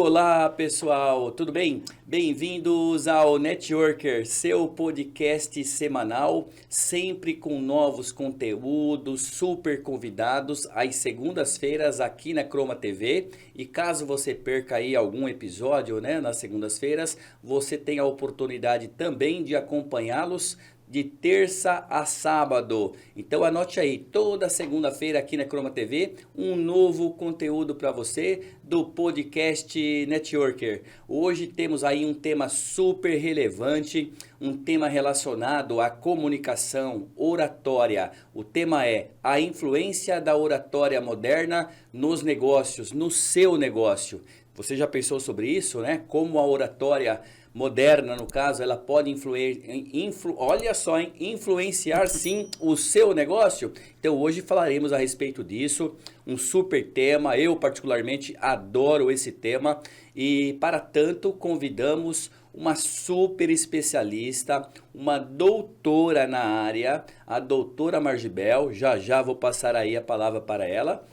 Olá pessoal, tudo bem? Bem-vindos ao Networker, seu podcast semanal, sempre com novos conteúdos, super convidados, às segundas-feiras aqui na Croma TV. E caso você perca aí algum episódio, né, nas segundas-feiras, você tem a oportunidade também de acompanhá-los de terça a sábado. Então anote aí, toda segunda-feira aqui na Croma TV, um novo conteúdo para você do podcast Networker. Hoje temos aí um tema super relevante, um tema relacionado à comunicação, oratória. O tema é a influência da oratória moderna nos negócios, no seu negócio. Você já pensou sobre isso, né? Como a oratória moderna, no caso, ela pode influenciar sim o seu negócio? Então hoje falaremos a respeito disso, um super tema, eu particularmente adoro esse tema e para tanto convidamos uma super especialista, uma doutora na área, a doutora Margibel, já vou passar aí a palavra para ela.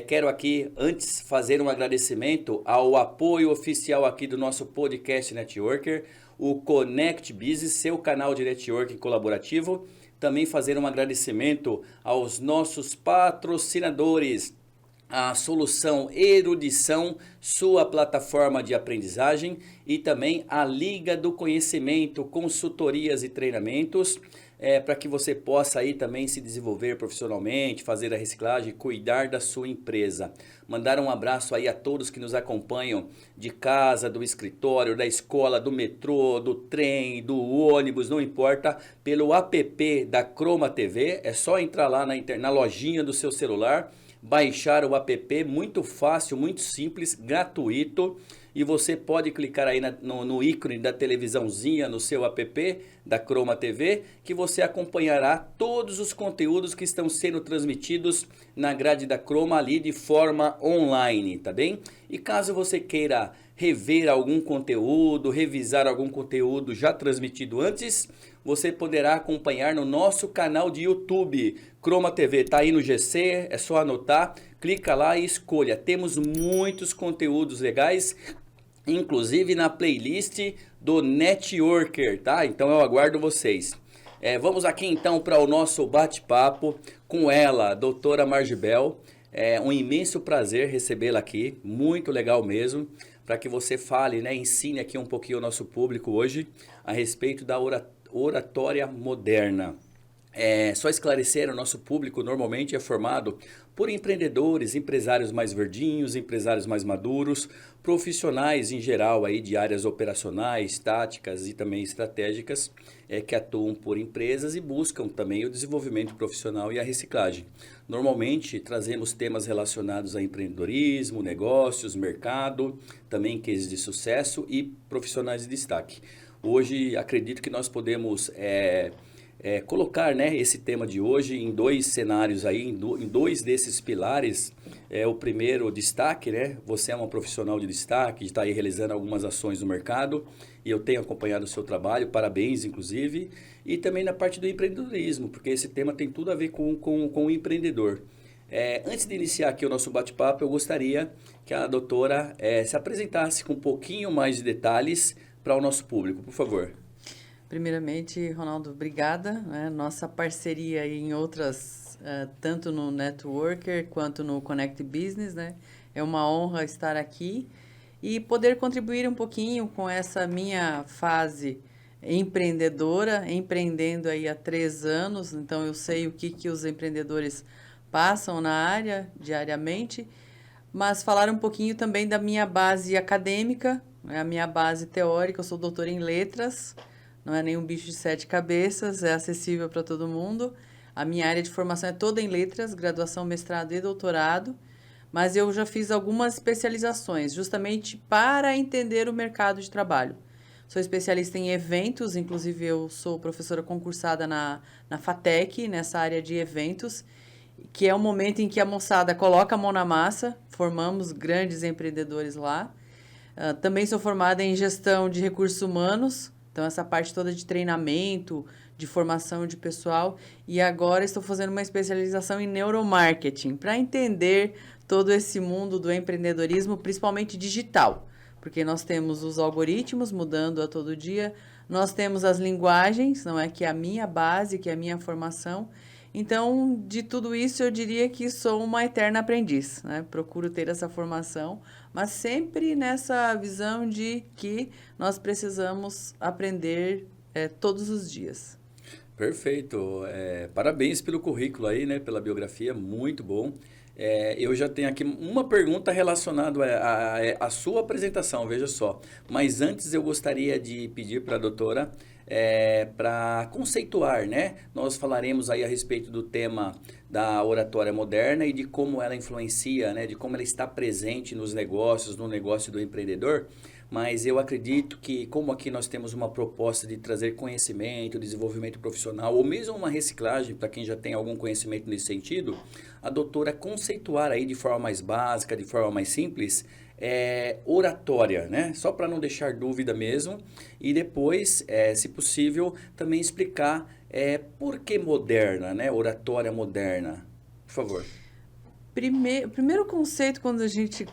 Quero aqui, antes, fazer um agradecimento ao apoio oficial aqui do nosso podcast Networker, o Connect Business, seu canal de networking colaborativo. Também fazer um agradecimento aos nossos patrocinadores, a Solução Erudição, sua plataforma de aprendizagem, e também a Liga do Conhecimento, consultorias e treinamentos, para que você possa aí também se desenvolver profissionalmente, fazer a reciclagem, cuidar da sua empresa. Mandar um abraço aí a todos que nos acompanham de casa, do escritório, da escola, do metrô, do trem, do ônibus, não importa, pelo app da Croma TV. É só entrar lá na lojinha do seu celular, baixar o app, muito fácil, muito simples, gratuito. E você pode clicar aí no ícone da televisãozinha no seu app da Croma TV, que você acompanhará todos os conteúdos que estão sendo transmitidos na grade da Croma ali de forma online, tá bem? E caso você queira rever algum conteúdo, revisar algum conteúdo já transmitido antes, você poderá acompanhar no nosso canal de YouTube, Croma TV, tá aí no GC, é só anotar, clica lá e escolha. Temos muitos conteúdos legais, inclusive na playlist do Networker, tá? Então eu aguardo vocês. Vamos aqui então para o nosso bate-papo com ela, a doutora Margibel. É um imenso prazer recebê-la aqui, muito legal mesmo, para que você fale, né, ensine aqui um pouquinho ao nosso público hoje a respeito da oratória moderna. Só esclarecer, o nosso público normalmente é formado por empreendedores, empresários mais verdinhos, empresários mais maduros, profissionais em geral aí de áreas operacionais, táticas e também estratégicas, que atuam por empresas e buscam também o desenvolvimento profissional e a reciclagem. Normalmente trazemos temas relacionados a empreendedorismo, negócios, mercado, também cases de sucesso e profissionais de destaque. Hoje acredito que nós podemos colocar, né, esse tema de hoje em dois cenários aí, em dois desses pilares. O primeiro, destaque, né? Você é uma profissional de destaque, está aí realizando algumas ações no mercado e eu tenho acompanhado o seu trabalho, parabéns inclusive. E também na parte do empreendedorismo, porque esse tema tem tudo a ver com o empreendedor. Antes de iniciar aqui o nosso bate-papo, eu gostaria que a doutora se apresentasse com um pouquinho mais de detalhes para o nosso público, por favor. Primeiramente, Ronaldo, obrigada. Nossa parceria em outras, tanto no Networker quanto no Connect Business, né? É uma honra estar aqui e poder contribuir um pouquinho com essa minha fase empreendedora, empreendendo aí há 3 anos. Então, eu sei o que os empreendedores passam na área diariamente, mas falar um pouquinho também da minha base acadêmica, né? A minha base teórica. Eu sou doutora em letras. Não é nenhum bicho de 7 cabeças, é acessível para todo mundo. A minha área de formação é toda em letras, graduação, mestrado e doutorado, mas eu já fiz algumas especializações, justamente para entender o mercado de trabalho. Sou especialista em eventos, inclusive eu sou professora concursada na FATEC, nessa área de eventos, que é o momento em que a moçada coloca a mão na massa, formamos grandes empreendedores lá. Também sou formada em gestão de recursos humanos, então, essa parte toda de treinamento, de formação de pessoal. E agora estou fazendo uma especialização em neuromarketing, para entender todo esse mundo do empreendedorismo, principalmente digital. porque nós temos os algoritmos mudando a todo dia, nós temos as linguagens, não é, que é a minha base, que é a minha formação. Então, de tudo isso, eu diria que sou uma eterna aprendiz, né? Procuro ter essa formação, mas sempre nessa visão de que nós precisamos aprender todos os dias. Perfeito. Parabéns pelo currículo aí, né? Pela biografia, muito bom. Eu já tenho aqui uma pergunta relacionada à sua apresentação, veja só. Mas antes eu gostaria de pedir para a doutora para conceituar, né? Nós falaremos aí a respeito do tema da oratória moderna e de como ela influencia, né? De como ela está presente nos negócios, no negócio do empreendedor. Mas eu acredito que, como aqui nós temos uma proposta de trazer conhecimento, desenvolvimento profissional, ou mesmo uma reciclagem para quem já tem algum conhecimento nesse sentido, a doutora conceituar aí de forma mais básica, de forma mais simples, oratória, né? Só para não deixar dúvida mesmo. E depois, se possível, também explicar por que moderna, né? Oratória moderna. Por favor. Primeiro conceito, quando a gente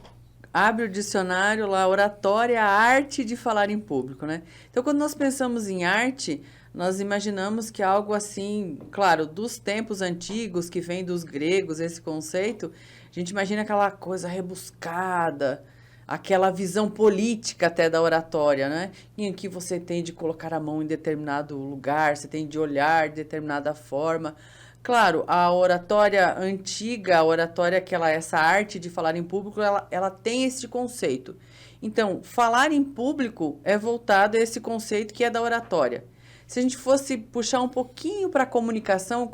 abre o dicionário lá, oratória, a arte de falar em público, né? Então, quando nós pensamos em arte, nós imaginamos que algo assim, claro, dos tempos antigos, que vem dos gregos, esse conceito, a gente imagina aquela coisa rebuscada, aquela visão política até da oratória, né? Em que você tem de colocar a mão em determinado lugar, você tem de olhar de determinada forma. Claro, a oratória antiga, a oratória essa arte de falar em público, ela tem esse conceito. Então, falar em público é voltado a esse conceito que é da oratória. Se a gente fosse puxar um pouquinho para a comunicação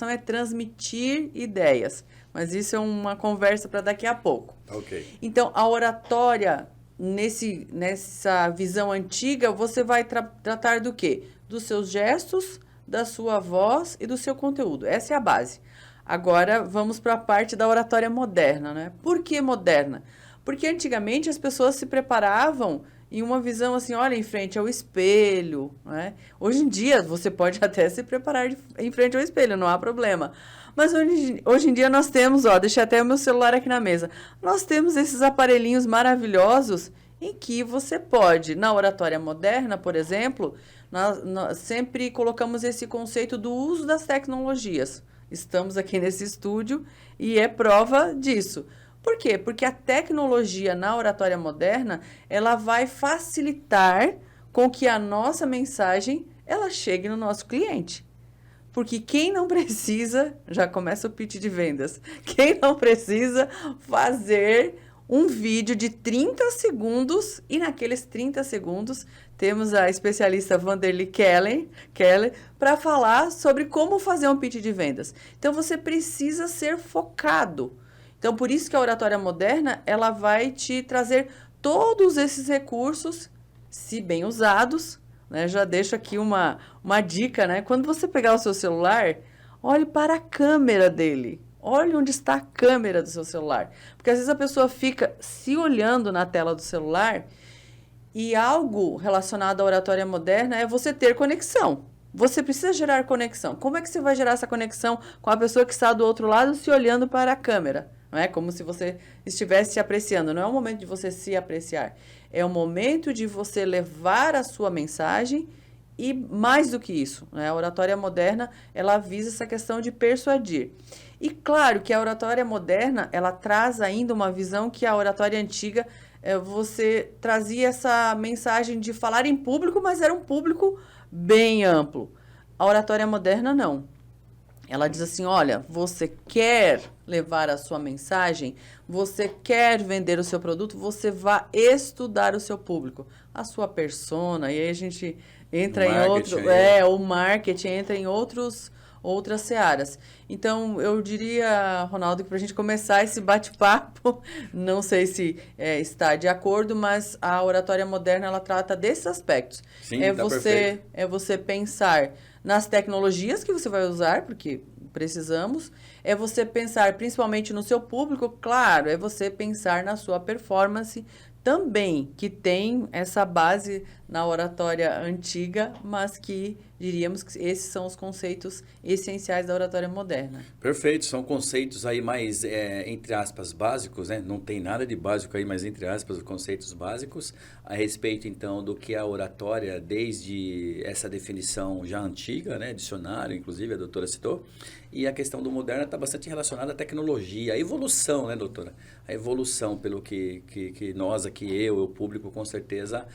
é transmitir ideias. Mas isso é uma conversa para daqui a pouco. Ok. Então, a oratória, nessa visão antiga, você vai tratar do quê? Dos seus gestos, da sua voz e do seu conteúdo. Essa é a base. Agora, vamos para a parte da oratória moderna, né? Por que moderna? Porque antigamente as pessoas se preparavam em uma visão assim, olha, em frente ao espelho, né? Hoje em dia, você pode até se preparar em frente ao espelho, não há problema. Mas hoje em dia nós temos, deixei até o meu celular aqui na mesa, nós temos esses aparelhinhos maravilhosos em que você pode, na oratória moderna, por exemplo, nós sempre colocamos esse conceito do uso das tecnologias. Estamos aqui nesse estúdio e é prova disso. Por quê? Porque a tecnologia na oratória moderna, ela vai facilitar com que a nossa mensagem ela chegue no nosso cliente. Porque quem não precisa, já começa o pitch de vendas, quem não precisa fazer um vídeo de 30 segundos, e naqueles 30 segundos temos a especialista Vanderly Keller para falar sobre como fazer um pitch de vendas. Então, você precisa ser focado. Então, por isso que a oratória moderna, ela vai te trazer todos esses recursos, se bem usados, né? Já deixo aqui uma dica, né? Quando você pegar o seu celular, olhe para a câmera dele. Olhe onde está a câmera do seu celular. Porque às vezes a pessoa fica se olhando na tela do celular e algo relacionado à oratória moderna é você ter conexão. Você precisa gerar conexão. Como é que você vai gerar essa conexão com a pessoa que está do outro lado se olhando para a câmera? Não é como se você estivesse se apreciando. Não é o momento de você se apreciar. É o momento de você levar a sua mensagem e mais do que isso, né? A oratória moderna, ela visa essa questão de persuadir. E claro que a oratória moderna, ela traz ainda uma visão que a oratória antiga, você trazia essa mensagem de falar em público, mas era um público bem amplo. A oratória moderna, não. Ela diz assim, olha, você quer levar a sua mensagem, você quer vender o seu produto, você vai estudar o seu público, a sua persona, e aí a gente entra em outro... o marketing entra em outras searas. Então, eu diria, Ronaldo, que para a gente começar esse bate-papo, não sei se está de acordo, mas a oratória moderna, ela trata desses aspectos. Sim, perfeito. É você pensar nas tecnologias que você vai usar, porque precisamos, é você pensar principalmente no seu público, claro, é você pensar na sua performance também, que tem essa base na oratória antiga, mas que diríamos que esses são os conceitos essenciais da oratória moderna. Perfeito, são conceitos aí mais, entre aspas, básicos, né? Não tem nada de básico aí, mas entre aspas, conceitos básicos a respeito, então, do que é a oratória, desde essa definição já antiga, né? Dicionário, inclusive, a doutora citou, e a questão do moderno está bastante relacionada à tecnologia, à evolução, né, doutora? A evolução, pelo que nós aqui, o público, com certeza,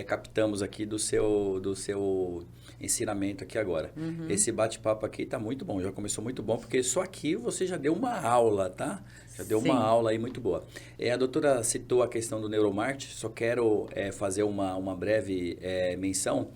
captamos aqui do seu ensinamento aqui agora. Esse bate-papo aqui está muito bom, já começou muito bom, porque só aqui você já deu uma aula, tá? Já deu uma aula aí muito boa. A doutora citou a questão do neuromarketing, só quero fazer uma breve menção.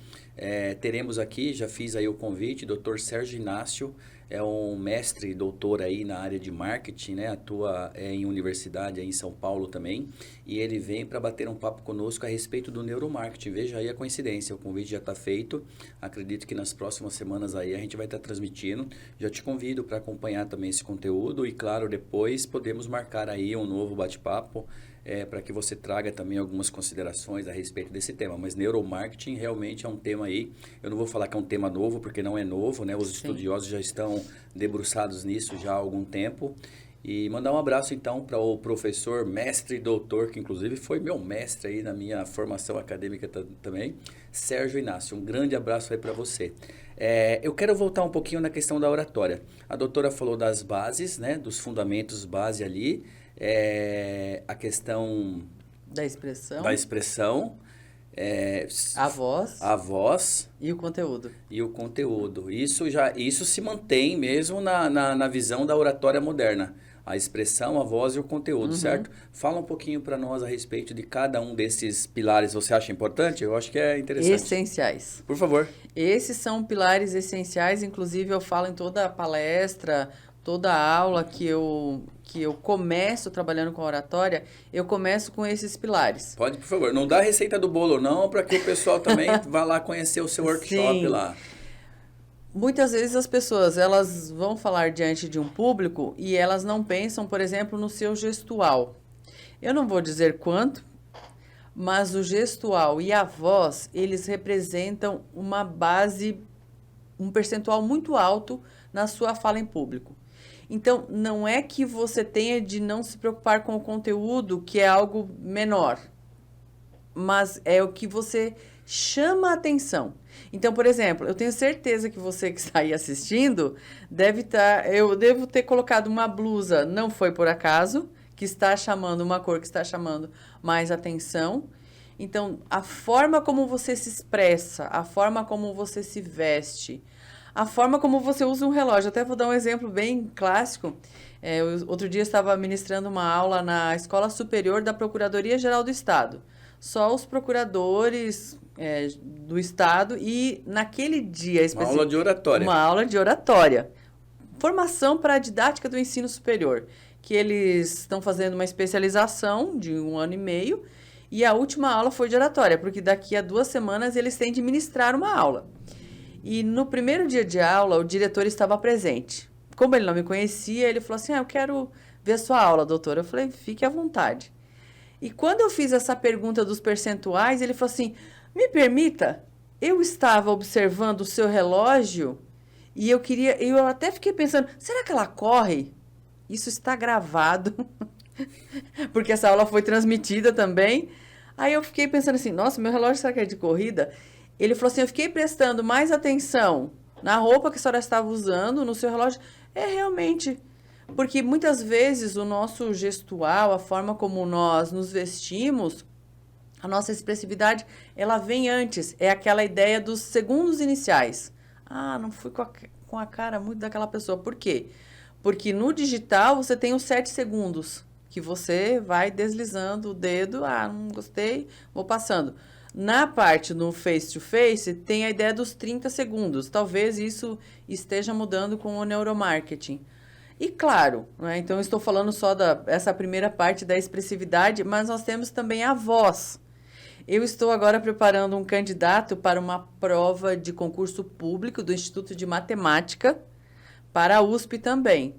Teremos aqui, já fiz aí o convite, Dr. Sérgio Inácio, é um mestre e doutor aí na área de marketing, né? Atua em universidade aí em São Paulo também. E ele vem para bater um papo conosco a respeito do neuromarketing. Veja aí a coincidência, o convite já está feito. Acredito que nas próximas semanas aí a gente vai estar transmitindo. Já te convido para acompanhar também esse conteúdo e, claro, depois podemos marcar aí um novo bate-papo para que você traga também algumas considerações a respeito desse tema. Mas neuromarketing realmente é um tema aí, eu não vou falar que é um tema novo, porque não é novo, né? Os estudiosos já estão debruçados nisso já há algum tempo. E mandar um abraço então para o professor, mestre e doutor, que inclusive foi meu mestre aí na minha formação acadêmica também, Sérgio Inácio. Um grande abraço aí para você. Eu quero voltar um pouquinho na questão da oratória. A doutora falou das bases, né? Dos fundamentos base ali. A questão da expressão, a voz e o conteúdo. Isso se mantém mesmo na visão da oratória moderna. A expressão, a voz e o conteúdo, certo? Fala um pouquinho para nós a respeito de cada um desses pilares. Você acha importante? Eu acho que é interessante. Essenciais. Por favor. Esses são pilares essenciais, inclusive eu falo em toda a palestra, toda a aula que eu começo trabalhando com a oratória, eu começo com esses pilares. Pode, por favor. Não dá a receita do bolo, não, para que o pessoal também vá lá conhecer o seu workshop lá. Muitas vezes as pessoas, elas vão falar diante de um público e elas não pensam, por exemplo, no seu gestual. Eu não vou dizer quanto, mas o gestual e a voz, eles representam uma base, um percentual muito alto na sua fala em público. Então, não é que você tenha de não se preocupar com o conteúdo, que é algo menor, mas é o que você chama a atenção. Então, por exemplo, eu tenho certeza que você que está aí assistindo eu devo ter colocado uma blusa, não foi por acaso, que está chamando uma cor que está chamando mais atenção. Então, a forma como você se expressa, a forma como você se veste, a forma como você usa um relógio. Até vou dar um exemplo bem clássico. Outro dia eu estava ministrando uma aula na Escola Superior da Procuradoria-Geral do Estado. Só os procuradores do Estado e naquele dia... Uma aula de oratória. Uma aula de oratória. Formação para a didática do ensino superior, que eles estão fazendo uma especialização de 1 ano e meio e a última aula foi de oratória, porque daqui a 2 semanas eles têm de ministrar uma aula. E no primeiro dia de aula, o diretor estava presente. Como ele não me conhecia, ele falou assim, eu quero ver a sua aula, doutora. Eu falei, fique à vontade. E quando eu fiz essa pergunta dos percentuais, ele falou assim, me permita, eu estava observando o seu relógio e eu até fiquei pensando, será que ela corre? Isso está gravado, porque essa aula foi transmitida também. Aí eu fiquei pensando assim, nossa, meu relógio será que é de corrida? Ele falou assim, eu fiquei prestando mais atenção na roupa que a senhora estava usando, no seu relógio. Realmente, porque muitas vezes o nosso gestual, a forma como nós nos vestimos, a nossa expressividade, ela vem antes. É aquela ideia dos segundos iniciais. Não fui com a cara muito daquela pessoa. Por quê? Porque no digital você tem os 7 segundos, que você vai deslizando o dedo, não gostei, vou passando. Na parte no face-to-face, tem a ideia dos 30 segundos. Talvez isso esteja mudando com o neuromarketing. E claro, né, então eu estou falando só essa primeira parte da expressividade, mas nós temos também a voz. Eu estou agora preparando um candidato para uma prova de concurso público do Instituto de Matemática, para a USP também.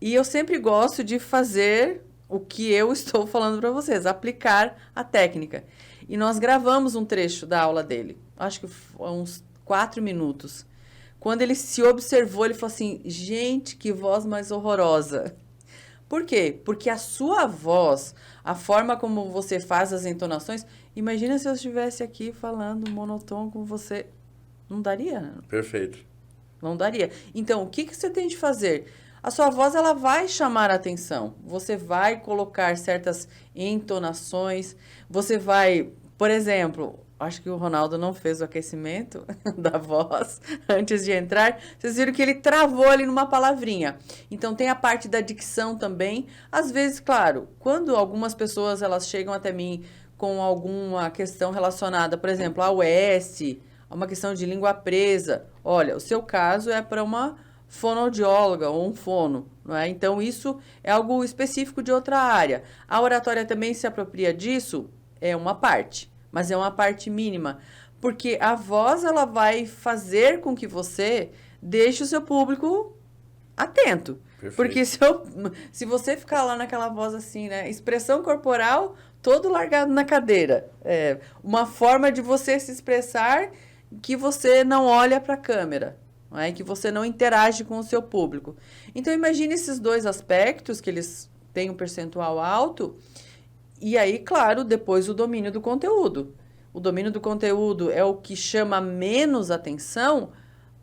E eu sempre gosto de fazer o que eu estou falando para vocês, aplicar a técnica. E nós gravamos um trecho da aula dele, acho que uns 4 minutos. Quando ele se observou, ele falou assim, gente, que voz mais horrorosa. Por quê? Porque a sua voz, a forma como você faz as entonações, imagina se eu estivesse aqui falando monotônico com você, não daria? Perfeito. Não daria. Então, o que você tem de fazer? A sua voz, ela vai chamar a atenção. Você vai colocar certas entonações. Você vai, por exemplo, acho que o Ronaldo não fez o aquecimento da voz antes de entrar. Vocês viram que ele travou ali numa palavrinha. Então, tem a parte da dicção também. Às vezes, claro, quando algumas pessoas elas chegam até mim com alguma questão relacionada, por exemplo, ao S, uma questão de língua presa. Olha, o seu caso é para uma fonoaudióloga ou um fono, não é? Então, isso é algo específico de outra área. A oratória também se apropria disso? É uma parte, mas é uma parte mínima. Porque a voz, ela vai fazer com que você deixe o seu público atento. Perfeito. Porque se você ficar lá naquela voz assim, né? Expressão corporal, todo largado na cadeira. É uma forma de você se expressar que você não olha para a câmera, não é? Que você não interage com o seu público. Então, imagine esses dois aspectos, que eles têm um percentual alto, e aí, claro, depois o domínio do conteúdo. O domínio do conteúdo é o que chama menos atenção,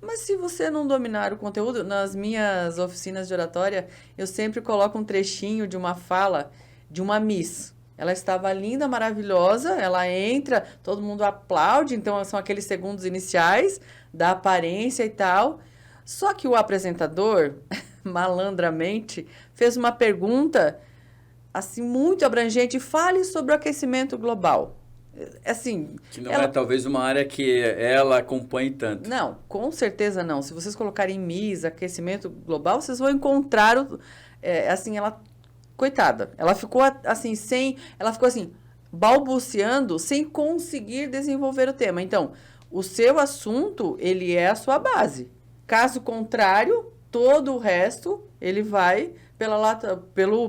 mas se você não dominar o conteúdo, nas minhas oficinas de oratória, eu sempre coloco um trechinho de uma fala de uma Miss. Ela estava linda, maravilhosa, ela entra, todo mundo aplaude, então são aqueles segundos iniciais da aparência e tal. Só que o apresentador, malandramente, fez uma pergunta assim muito abrangente, fale sobre o aquecimento global. Assim, que não é talvez uma área que ela acompanhe tanto. Não, com certeza não. Se vocês colocarem Miss, aquecimento global, vocês vão encontrar assim, ela coitada, ela ficou assim, balbuciando, sem conseguir desenvolver o tema. Então, o seu assunto, ele é a sua base. Caso contrário, todo o resto, ele vai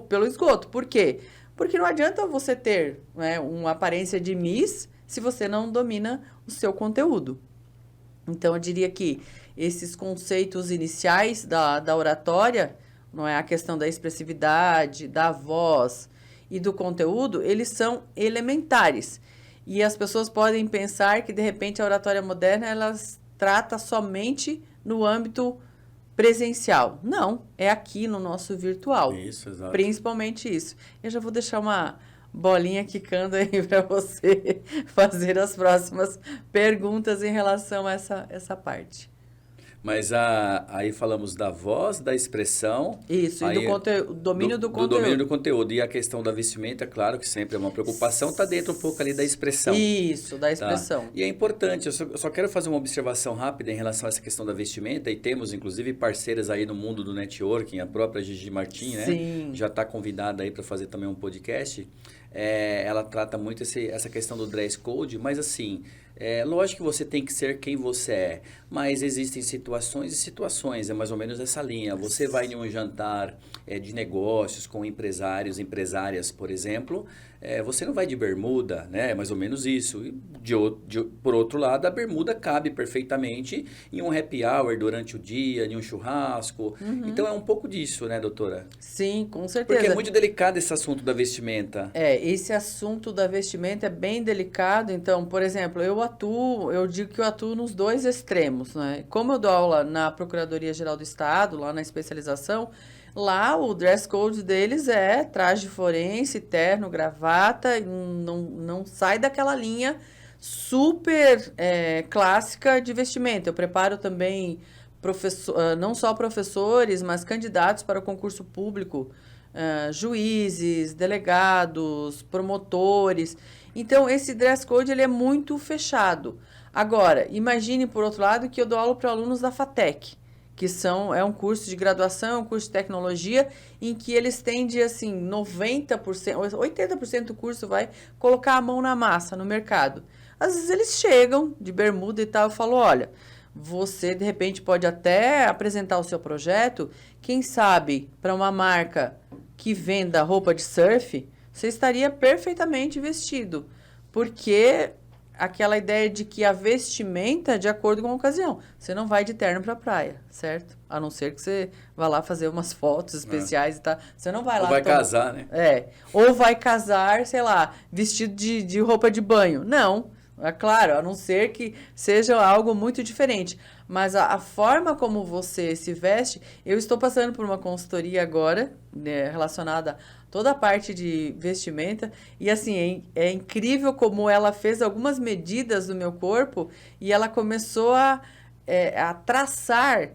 pelo esgoto. Por quê? Porque não adianta você ter, né, uma aparência de Miss se você não domina o seu conteúdo. Então, eu diria que esses conceitos iniciais da oratória, não é, a questão da expressividade, da voz e do conteúdo, eles são elementares. E as pessoas podem pensar que, de repente, a oratória moderna, elas trata somente no âmbito presencial. Não, é aqui no nosso virtual. Isso, exato. Principalmente isso. Eu já vou deixar uma bolinha quicando aí para você fazer as próximas perguntas em relação a essa parte. Mas aí falamos da voz, da expressão. Isso, aí, e do domínio do conteúdo. Do domínio do conteúdo. E a questão da vestimenta, claro que sempre é uma preocupação, está dentro um pouco ali da expressão. Isso, da expressão. Tá? E é importante, eu só quero fazer uma observação rápida em relação a essa questão da vestimenta, e temos, inclusive, parceiras aí no mundo do networking, a própria Gigi Martin, né? Sim. Já está convidada aí para fazer também um podcast. Ela trata muito essa questão do dress code, mas assim... lógico que você tem que ser quem você é, mas existem situações e situações, é mais ou menos essa linha. Você vai em um jantar de negócios com empresários, empresárias, por exemplo, você não vai de bermuda, né? É mais ou menos isso. E por outro lado, a bermuda cabe perfeitamente em um happy hour durante o dia, em um churrasco. Uhum. Então, é um pouco disso, né, doutora? Sim, com certeza. Porque é muito delicado esse assunto da vestimenta. Esse assunto da vestimenta é bem delicado. Então, por exemplo, eu digo que eu atuo nos dois extremos, né? Como eu dou aula na Procuradoria-Geral do Estado, lá na especialização, lá o dress code deles é traje forense, terno, gravata, não sai daquela linha super clássica de vestimenta. Eu preparo também não só professores, mas candidatos para o concurso público, juízes, delegados, promotores. Então, esse dress code ele é muito fechado. Agora, imagine, por outro lado, que eu dou aula para alunos da FATEC, que é um curso de graduação, um curso de tecnologia, em que eles tendem, assim, 90%, 80% do curso vai colocar a mão na massa no mercado. Às vezes eles chegam de bermuda e tal, eu falo, olha, você, de repente, pode até apresentar o seu projeto, quem sabe, para uma marca que venda roupa de surf, você estaria perfeitamente vestido. porque aquela ideia de que a vestimenta é de acordo com a ocasião. Você não vai de terno para a praia, certo? A não ser que você vá lá fazer umas fotos especiais e tal. Você não vai lá... Ou vai casar, né? Ou vai casar, sei lá, vestido de roupa de banho. Não, é claro, a não ser que seja algo muito diferente. Mas a forma como você se veste... Eu estou passando por uma consultoria agora, né, relacionada a toda a parte de vestimenta, e assim, é incrível como ela fez algumas medidas do meu corpo e ela começou a traçar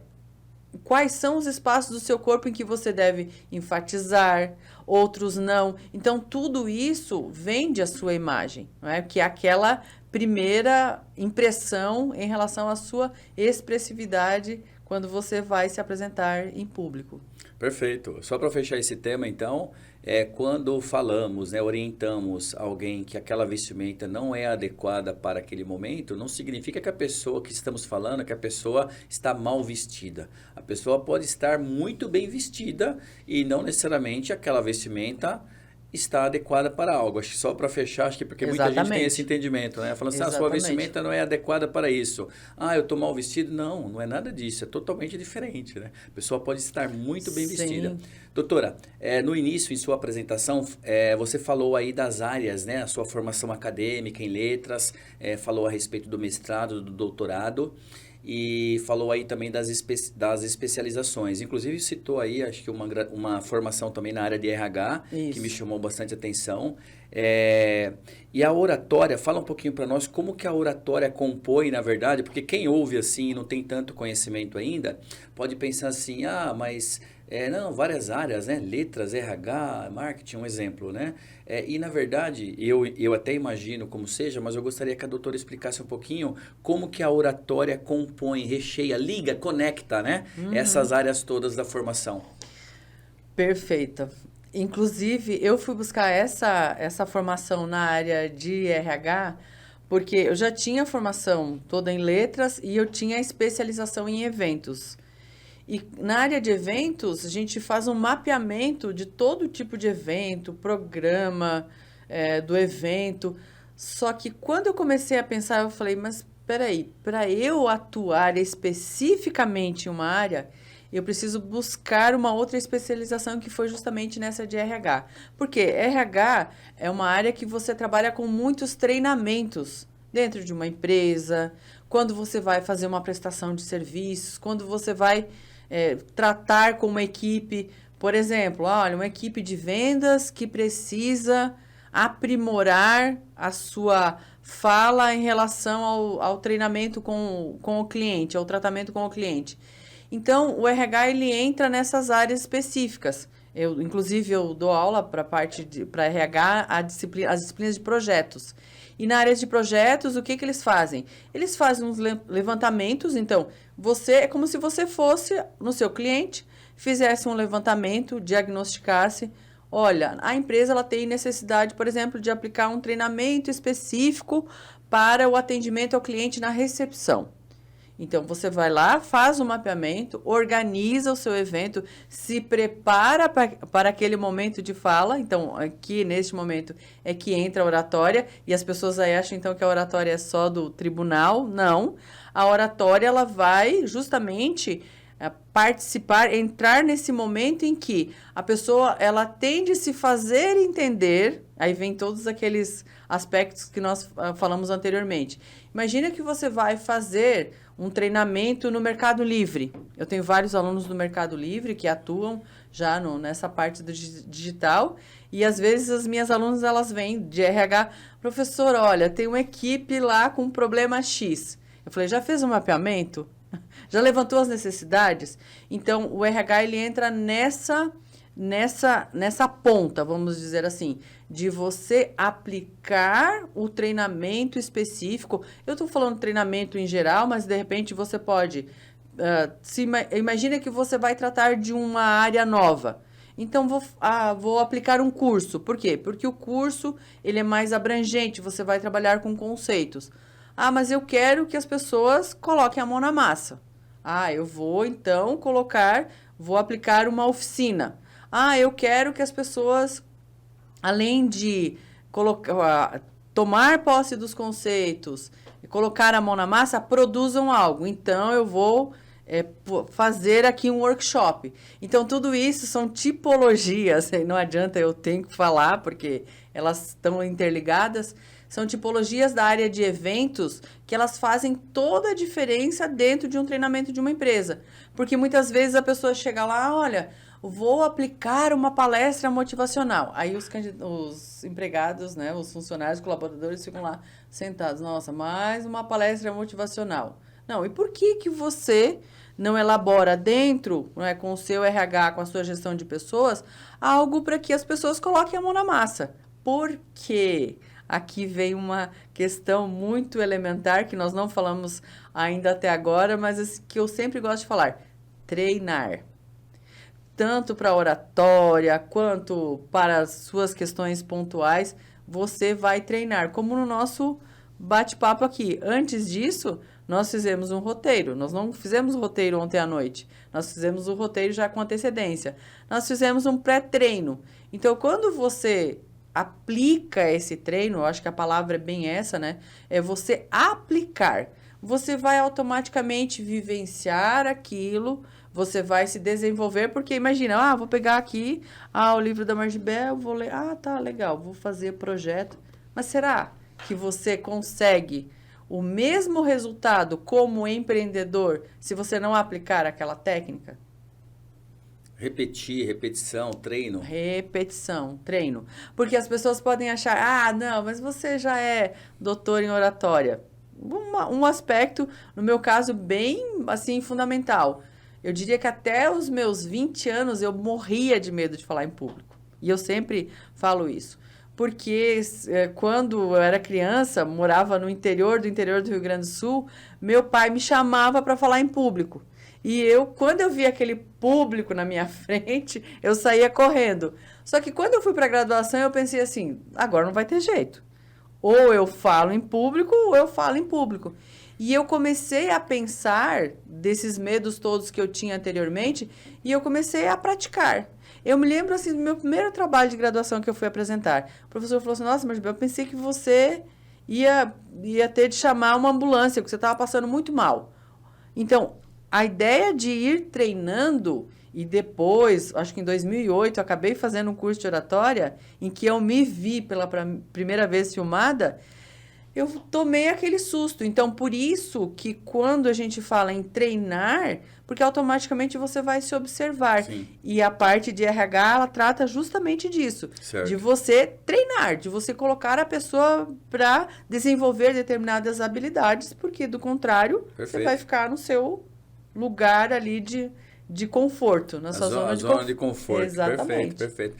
quais são os espaços do seu corpo em que você deve enfatizar, outros não. Então, tudo isso vende a sua imagem, não é? Que é aquela primeira impressão em relação à sua expressividade quando você vai se apresentar em público. Perfeito. Só para fechar esse tema, então, quando falamos, né, orientamos alguém que aquela vestimenta não é adequada para aquele momento, não significa que a pessoa que estamos falando, que a pessoa está mal vestida. A pessoa pode estar muito bem vestida e não necessariamente aquela vestimenta está adequada para algo. Acho que só para fechar, acho que porque muita gente tem esse entendimento, né? Falando assim, a sua vestimenta não é adequada para isso. Ah, eu estou mal vestido. Não, não é nada disso. É totalmente diferente, né? A pessoa pode estar muito bem vestida. Doutora, no início, em sua apresentação, você falou aí das áreas, né? A sua formação acadêmica em letras, falou a respeito do mestrado, do doutorado. E falou aí também das especializações. Inclusive citou aí, acho que uma formação também na área de RH, Isso. Que me chamou bastante atenção. E a oratória, fala um pouquinho para nós como que a oratória compõe, na verdade, porque quem ouve assim e não tem tanto conhecimento ainda, pode pensar assim, mas... não, várias áreas, né? Letras, RH, marketing, um exemplo, né? E, na verdade, eu até imagino como seja, mas eu gostaria que a doutora explicasse um pouquinho como que a oratória compõe, recheia, liga, conecta, né? Essas áreas todas da formação. Perfeito. Inclusive, eu fui buscar essa formação na área de RH, porque eu já tinha formação toda em letras e eu tinha especialização em eventos. E na área de eventos, a gente faz um mapeamento de todo tipo de evento, programa do evento. Só que quando eu comecei a pensar, eu falei, mas peraí, para eu atuar especificamente em uma área, eu preciso buscar uma outra especialização que foi justamente nessa de RH. Porque RH é uma área que você trabalha com muitos treinamentos dentro de uma empresa, quando você vai fazer uma prestação de serviços, quando você vai... tratar com uma equipe, por exemplo, olha, uma equipe de vendas que precisa aprimorar a sua fala em relação ao treinamento com o cliente, ao tratamento com o cliente. Então, o RH ele entra nessas áreas específicas. Inclusive, eu dou aula para RH as disciplinas de projetos. E na área de projetos, o que eles fazem? Eles fazem uns levantamentos, então, é como se você fosse no seu cliente, fizesse um levantamento, diagnosticasse, olha, a empresa ela tem necessidade, por exemplo, de aplicar um treinamento específico para o atendimento ao cliente na recepção. Então, você vai lá, faz o mapeamento, organiza o seu evento, se prepara para aquele momento de fala. Então, aqui, neste momento, é que entra a oratória. E as pessoas aí acham, então, que a oratória é só do tribunal. Não. A oratória, ela vai justamente participar, entrar nesse momento em que a pessoa, ela tende a se fazer entender. Aí vem todos aqueles aspectos que nós falamos anteriormente. Imagina que você vai fazer um treinamento no Mercado Livre. Eu tenho vários alunos do Mercado Livre que atuam já nessa parte do digital. E, às vezes, as minhas alunas, elas vêm de RH. Professor, olha, tem uma equipe lá com um problema X. Eu falei, já fez um mapeamento? Já levantou as necessidades? Então, o RH, ele entra nessa ponta, vamos dizer assim, de você aplicar o treinamento específico. Eu estou falando treinamento em geral, mas de repente você pode... imagina que você vai tratar de uma área nova. Então, vou aplicar um curso. Por quê? Porque o curso ele é mais abrangente, você vai trabalhar com conceitos. Mas eu quero que as pessoas coloquem a mão na massa. Eu vou, então, vou aplicar uma oficina. Eu quero que as pessoas, além de tomar posse dos conceitos, colocar a mão na massa, produzam algo. Então, eu vou fazer aqui um workshop. Então, tudo isso são tipologias, não adianta eu tenho que falar, porque elas estão interligadas, são tipologias da área de eventos que elas fazem toda a diferença dentro de um treinamento de uma empresa. Porque muitas vezes a pessoa chega lá, olha, vou aplicar uma palestra motivacional. Aí os empregados, né, os funcionários, os colaboradores ficam lá sentados. Nossa, mais uma palestra motivacional. Não, e por que você não elabora dentro, né, com o seu RH, com a sua gestão de pessoas, algo para que as pessoas coloquem a mão na massa? Por quê? Aqui vem uma questão muito elementar que nós não falamos ainda até agora, mas que eu sempre gosto de falar. Treinar. Tanto para oratória, quanto para as suas questões pontuais, você vai treinar. Como no nosso bate-papo aqui. Antes disso, nós fizemos um roteiro. Nós não fizemos o roteiro ontem à noite. Nós fizemos o roteiro já com antecedência. Nós fizemos um pré-treino. Então, quando você aplica esse treino, eu acho que a palavra é bem essa, né? É você aplicar. Você vai automaticamente vivenciar aquilo, você vai se desenvolver, porque imagina, vou pegar aqui o livro da Margibel, vou ler, tá, legal, vou fazer projeto. Mas será que você consegue o mesmo resultado como empreendedor se você não aplicar aquela técnica? Repetir, repetição, treino. Repetição, treino. Porque as pessoas podem achar, não, mas você já é doutor em oratória. Um aspecto, no meu caso, bem, assim, fundamental. Eu diria que até os meus 20 anos eu morria de medo de falar em público. E eu sempre falo isso. Porque quando eu era criança, morava no interior do Rio Grande do Sul, meu pai me chamava para falar em público. E quando eu via aquele público na minha frente, eu saía correndo. Só que quando eu fui para a graduação, eu pensei assim, agora não vai ter jeito. Ou eu falo em público, ou eu falo em público. E eu comecei a pensar desses medos todos que eu tinha anteriormente, e eu comecei a praticar. Eu me lembro, assim, do meu primeiro trabalho de graduação que eu fui apresentar. O professor falou assim, nossa, mas eu pensei que você ia ter de chamar uma ambulância, porque você estava passando muito mal. Então, a ideia de ir treinando, e depois, acho que em 2008, eu acabei fazendo um curso de oratória, em que eu me vi pela primeira vez filmada, eu tomei aquele susto. Então, por isso que quando a gente fala em treinar, porque automaticamente você vai se observar. Sim. E a parte de RH, ela trata justamente disso. Certo. De você treinar, de você colocar a pessoa para desenvolver determinadas habilidades, porque, do contrário, Perfeito. Você vai ficar no seu lugar ali de conforto, na sua zona de conforto. Exatamente. Perfeito.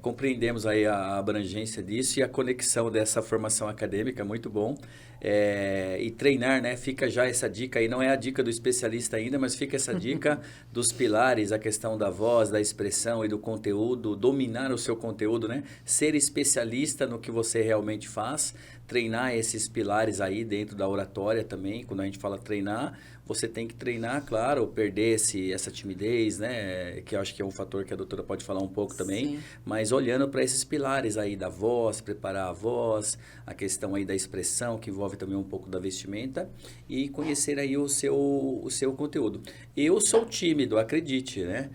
Compreendemos aí a abrangência disso e a conexão dessa formação acadêmica, muito bom. E treinar, né? Fica já essa dica aí, não é a dica do especialista ainda, mas fica essa dica dos pilares, a questão da voz, da expressão e do conteúdo, dominar o seu conteúdo, né? Ser especialista no que você realmente faz, treinar esses pilares aí dentro da oratória também. Quando a gente fala treinar, você tem que treinar, claro, perder essa timidez, né? Que eu acho que é um fator que a doutora pode falar um pouco também. Sim. Mas olhando para esses pilares aí da voz, preparar a voz, a questão aí da expressão, que envolve também um pouco da vestimenta, e conhecer aí o seu conteúdo. Eu sou tímido, acredite, né?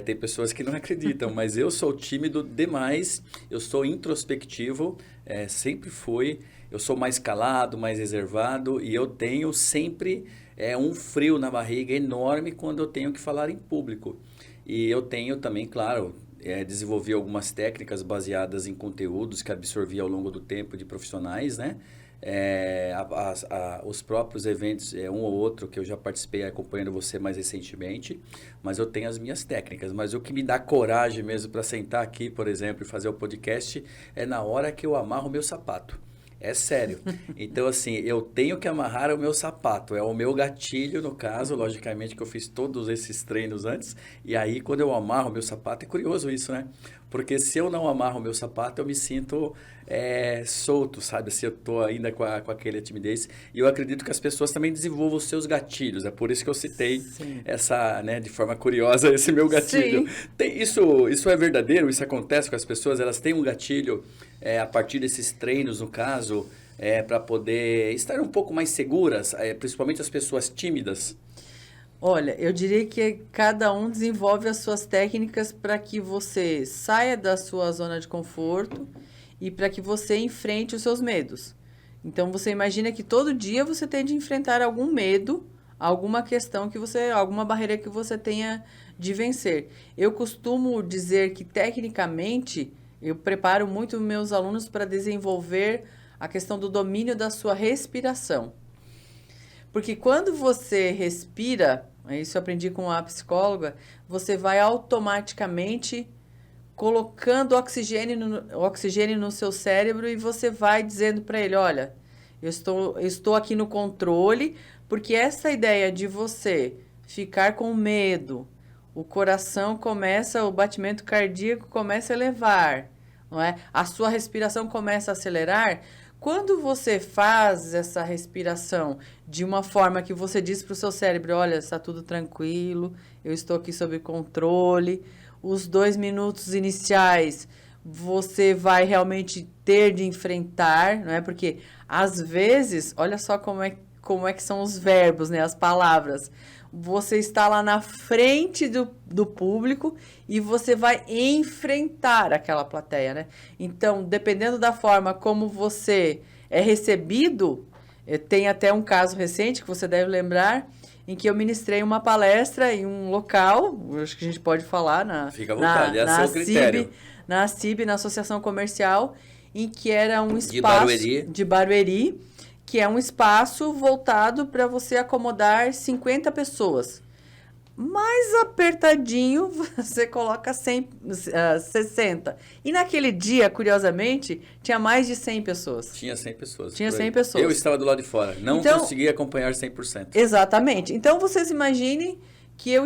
Tem pessoas que não acreditam, mas eu sou tímido demais, eu sou introspectivo, sempre fui, eu sou mais calado, mais reservado, e eu tenho sempre um frio na barriga enorme quando eu tenho que falar em público. E eu tenho também, claro, desenvolvi algumas técnicas baseadas em conteúdos que absorvi ao longo do tempo de profissionais, né? Os próprios eventos, um ou outro que eu já participei acompanhando você mais recentemente, mas eu tenho as minhas técnicas. Mas o que me dá coragem mesmo para sentar aqui, por exemplo, e fazer o podcast, é na hora que eu amarro o meu sapato. É sério. Então, assim, eu tenho que amarrar o meu sapato. É o meu gatilho, no caso, logicamente que eu fiz todos esses treinos antes. E aí, quando eu amarro o meu sapato, é curioso isso, né? Porque se eu não amarro o meu sapato, eu me sinto solto, sabe? Se eu tô ainda com aquela timidez. E eu acredito que as pessoas também desenvolvam os seus gatilhos. É por isso que eu citei essa, né, de forma curiosa, esse meu gatilho. Isso é verdadeiro? Isso acontece com as pessoas? Elas têm um gatilho a partir desses treinos, no caso, para poder estar um pouco mais seguras, principalmente as pessoas tímidas? Olha, eu diria que cada um desenvolve as suas técnicas para que você saia da sua zona de conforto e para que você enfrente os seus medos. Então, você imagina que todo dia você tem de enfrentar algum medo, alguma questão alguma barreira que você tenha de vencer. Eu costumo dizer que, tecnicamente, eu preparo muito meus alunos para desenvolver a questão do domínio da sua respiração. Porque quando você respira, isso eu aprendi com a psicóloga, você vai automaticamente colocando oxigênio no seu cérebro e você vai dizendo para ele, olha, eu estou aqui no controle, porque essa ideia de você ficar com medo, o batimento cardíaco começa a elevar, não é? A sua respiração começa a acelerar. Quando você faz essa respiração de uma forma que você diz para o seu cérebro, olha, está tudo tranquilo, eu estou aqui sob controle, os 2 minutos iniciais você vai realmente ter de enfrentar, não é? Porque, às vezes, olha só como é que são os verbos, né? As palavras. Você está lá na frente do público e você vai enfrentar aquela plateia, né? Então, dependendo da forma como você é recebido, tem até um caso recente que você deve lembrar, em que eu ministrei uma palestra em um local, acho que a gente pode falar, Fica à vontade, é seu critério. Na CIB, na Associação Comercial, em que era um espaço de Barueri, que é um espaço voltado para você acomodar 50 pessoas. Mais apertadinho, você coloca 60. E naquele dia, curiosamente, tinha mais de 100 pessoas. Tinha 100 pessoas. Tinha 100 pessoas. Eu estava do lado de fora, não consegui acompanhar 100%. Exatamente. Então, vocês imaginem que eu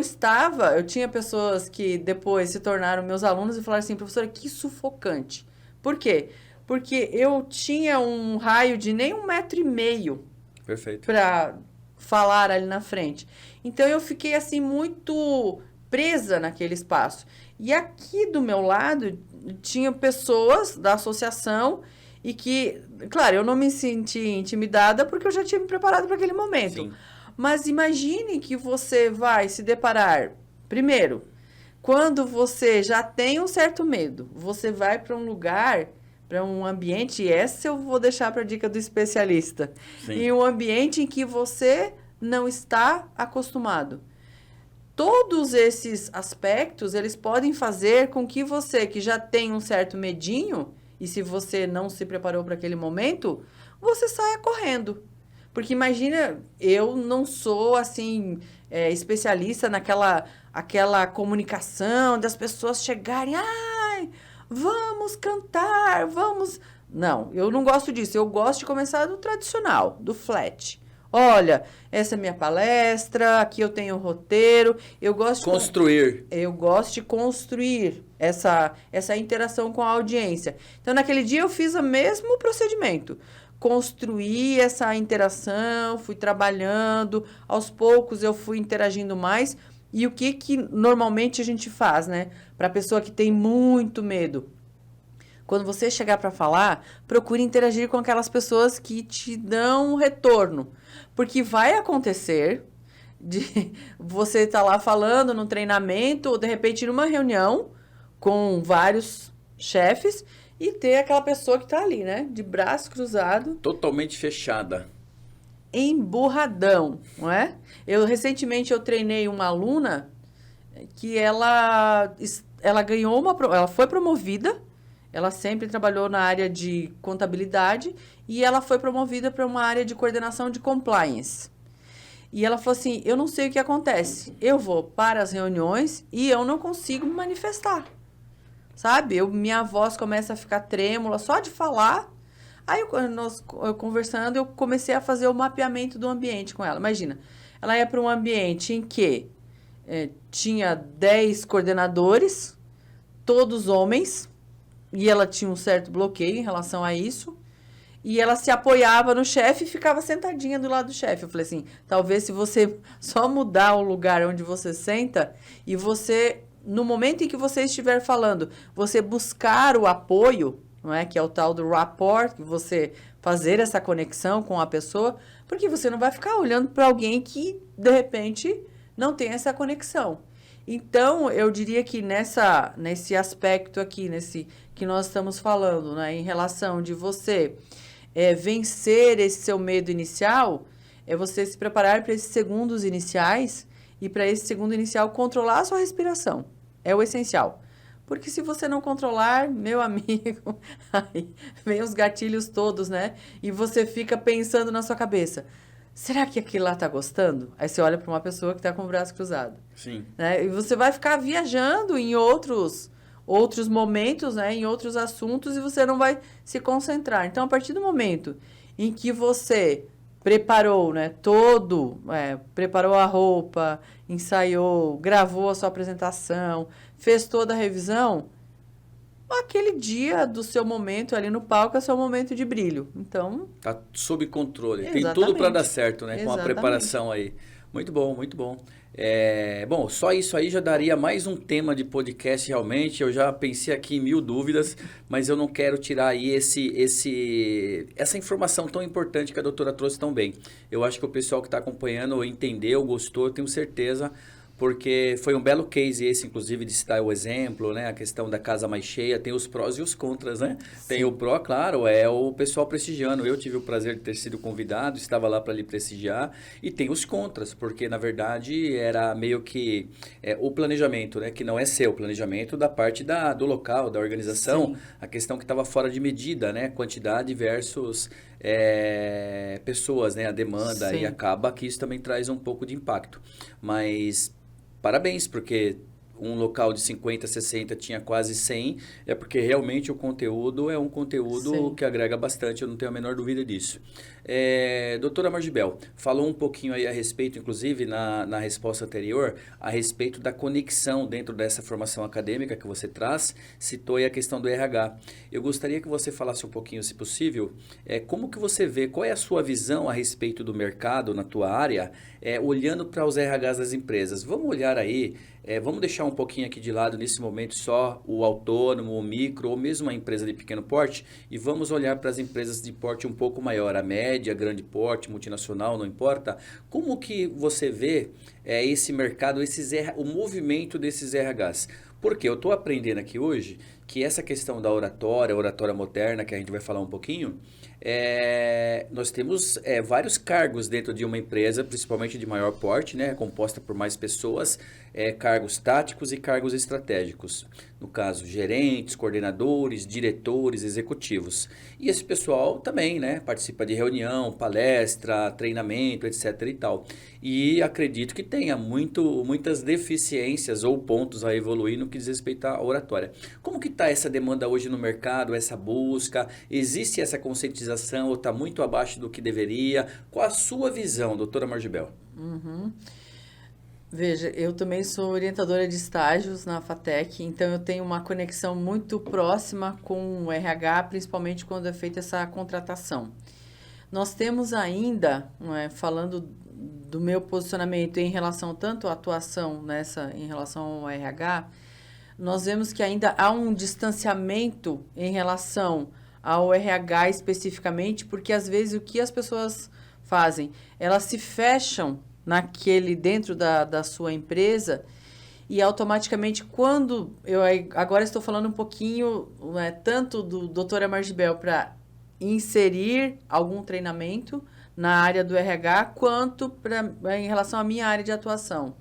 tinha pessoas que depois se tornaram meus alunos e falaram assim, professora, que sufocante. Por quê? Porque eu tinha um raio de nem 1,5 metro. Perfeito. Para falar ali na frente. Então, eu fiquei assim muito presa naquele espaço. E aqui do meu lado, tinha pessoas da associação e que, claro, eu não me senti intimidada porque eu já tinha me preparado para aquele momento. Sim. Mas imagine que você vai se deparar, primeiro, quando você já tem um certo medo, você vai para um lugar, para um ambiente, e essa eu vou deixar para a dica do especialista, em um ambiente em que você não está acostumado. Todos esses aspectos, eles podem fazer com que você, que já tem um certo medinho, e se você não se preparou para aquele momento, você saia correndo. Porque imagina, eu não sou, assim, especialista aquela comunicação das pessoas chegarem, ai, vamos cantar, vamos... Não, eu não gosto disso. Eu gosto de começar do tradicional, do flat. Olha, essa é a minha palestra, aqui eu tenho o roteiro. Eu gosto eu gosto de construir essa interação com a audiência. Então, naquele dia eu fiz o mesmo procedimento. Construí essa interação, fui trabalhando, aos poucos eu fui interagindo mais. E o que normalmente a gente faz, né? Para a pessoa que tem muito medo. Quando você chegar para falar, procure interagir com aquelas pessoas que te dão um retorno. Porque vai acontecer de você estar lá falando num treinamento ou, de repente, numa reunião com vários chefes e ter aquela pessoa que está ali, né? De braço cruzado. Totalmente fechada. Emburradão, não é? Recentemente eu treinei uma aluna que ela ganhou ela foi promovida, ela sempre trabalhou na área de contabilidade e ela foi promovida para uma área de coordenação de compliance. E ela falou assim, eu não sei o que acontece, eu vou para as reuniões e eu não consigo me manifestar, sabe? Minha voz começa a ficar trêmula só de falar. Aí, eu conversando, eu comecei a fazer o mapeamento do ambiente com ela. Imagina, ela ia para um ambiente em que tinha 10 coordenadores, todos homens, e ela tinha um certo bloqueio em relação a isso, e ela se apoiava no chefe e ficava sentadinha do lado do chefe. Eu falei assim, talvez se você só mudar o lugar onde você senta, e você, no momento em que você estiver falando, você buscar o apoio, não é? Que é o tal do rapport, que você fazer essa conexão com a pessoa, porque você não vai ficar olhando para alguém que, de repente, não tem essa conexão. Então, eu diria que nesse aspecto aqui, nesse que nós estamos falando, né, em relação de você vencer esse seu medo inicial, é você se preparar para esses segundos iniciais e para esse segundo inicial controlar a sua respiração. É o essencial. Porque se você não controlar, meu amigo, aí vem os gatilhos todos, né? E você fica pensando na sua cabeça, será que aquele lá tá gostando? Aí você olha para uma pessoa que tá com o braço cruzado. Sim. Né? E você vai ficar viajando em outros momentos, né? Em outros assuntos, e você não vai se concentrar. Então, a partir do momento em que você preparou, né? Preparou a roupa, ensaiou, gravou a sua apresentação, fez toda a revisão, aquele dia do seu momento ali no palco é seu momento de brilho. Então, tá sob controle. Exatamente. Tem tudo para dar certo, né? Com a Exatamente. preparação aí. Muito bom, muito bom. Bom, só isso aí já daria mais um tema de podcast realmente. Eu já pensei aqui em 1000 dúvidas, mas eu não quero tirar aí essa informação tão importante que a doutora trouxe tão bem. Eu acho que o pessoal que está acompanhando entendeu, gostou, eu tenho certeza. Porque foi um belo case esse, inclusive, de citar o exemplo, né? A questão da casa mais cheia, tem os prós e os contras, né? Sim. Tem o pró, claro, é o pessoal prestigiando. Eu tive o prazer de ter sido convidado, estava lá para lhe prestigiar. E tem os contras, porque, na verdade, era meio que o planejamento, né? Que não é seu, o planejamento da parte do local, da organização. Sim. A questão que estava fora de medida, né? Quantidade versus pessoas, né? A demanda. Sim. E acaba que isso também traz um pouco de impacto. Mas... parabéns, porque um local de 50, 60 tinha quase 100, é porque realmente o conteúdo é um conteúdo Sim. que agrega bastante, eu não tenho a menor dúvida disso. Doutora Margibel, falou um pouquinho aí a respeito, inclusive na resposta anterior, a respeito da conexão dentro dessa formação acadêmica que você traz, citou aí a questão do RH. Eu gostaria que você falasse um pouquinho, se possível, como que você vê, qual é a sua visão a respeito do mercado na tua área, olhando para os RHs das empresas. Vamos olhar aí, vamos deixar um pouquinho aqui de lado nesse momento só o autônomo, o micro ou mesmo a empresa de pequeno porte e vamos olhar para as empresas de porte um pouco maior, a média, grande porte, multinacional, não importa. Como que você vê esse mercado, o movimento desses RHs? Porque eu estou aprendendo aqui hoje que essa questão da oratória moderna, que a gente vai falar um pouquinho, nós temos vários cargos dentro de uma empresa, principalmente de maior porte, né, composta por mais pessoas, cargos táticos e cargos estratégicos. No caso, gerentes, coordenadores, diretores, executivos. E esse pessoal também, né, participa de reunião, palestra, treinamento, etc. e tal. E acredito que tenha muitas deficiências ou pontos a evoluir no que diz respeito à oratória. Como que está essa demanda hoje no mercado, essa busca? Existe essa conscientização ou está muito abaixo do que deveria? Qual a sua visão, doutora Margibel? Uhum. Veja, eu também sou orientadora de estágios na FATEC, então eu tenho uma conexão muito próxima com o RH, principalmente quando é feita essa contratação. Nós temos ainda, falando do meu posicionamento em relação tanto à atuação em relação ao RH, nós vemos que ainda há um distanciamento em relação ao RH especificamente, porque às vezes o que as pessoas fazem, elas se fecham dentro da sua empresa e automaticamente agora estou falando um pouquinho tanto do doutora Margibel para inserir algum treinamento na área do RH quanto em relação à minha área de atuação.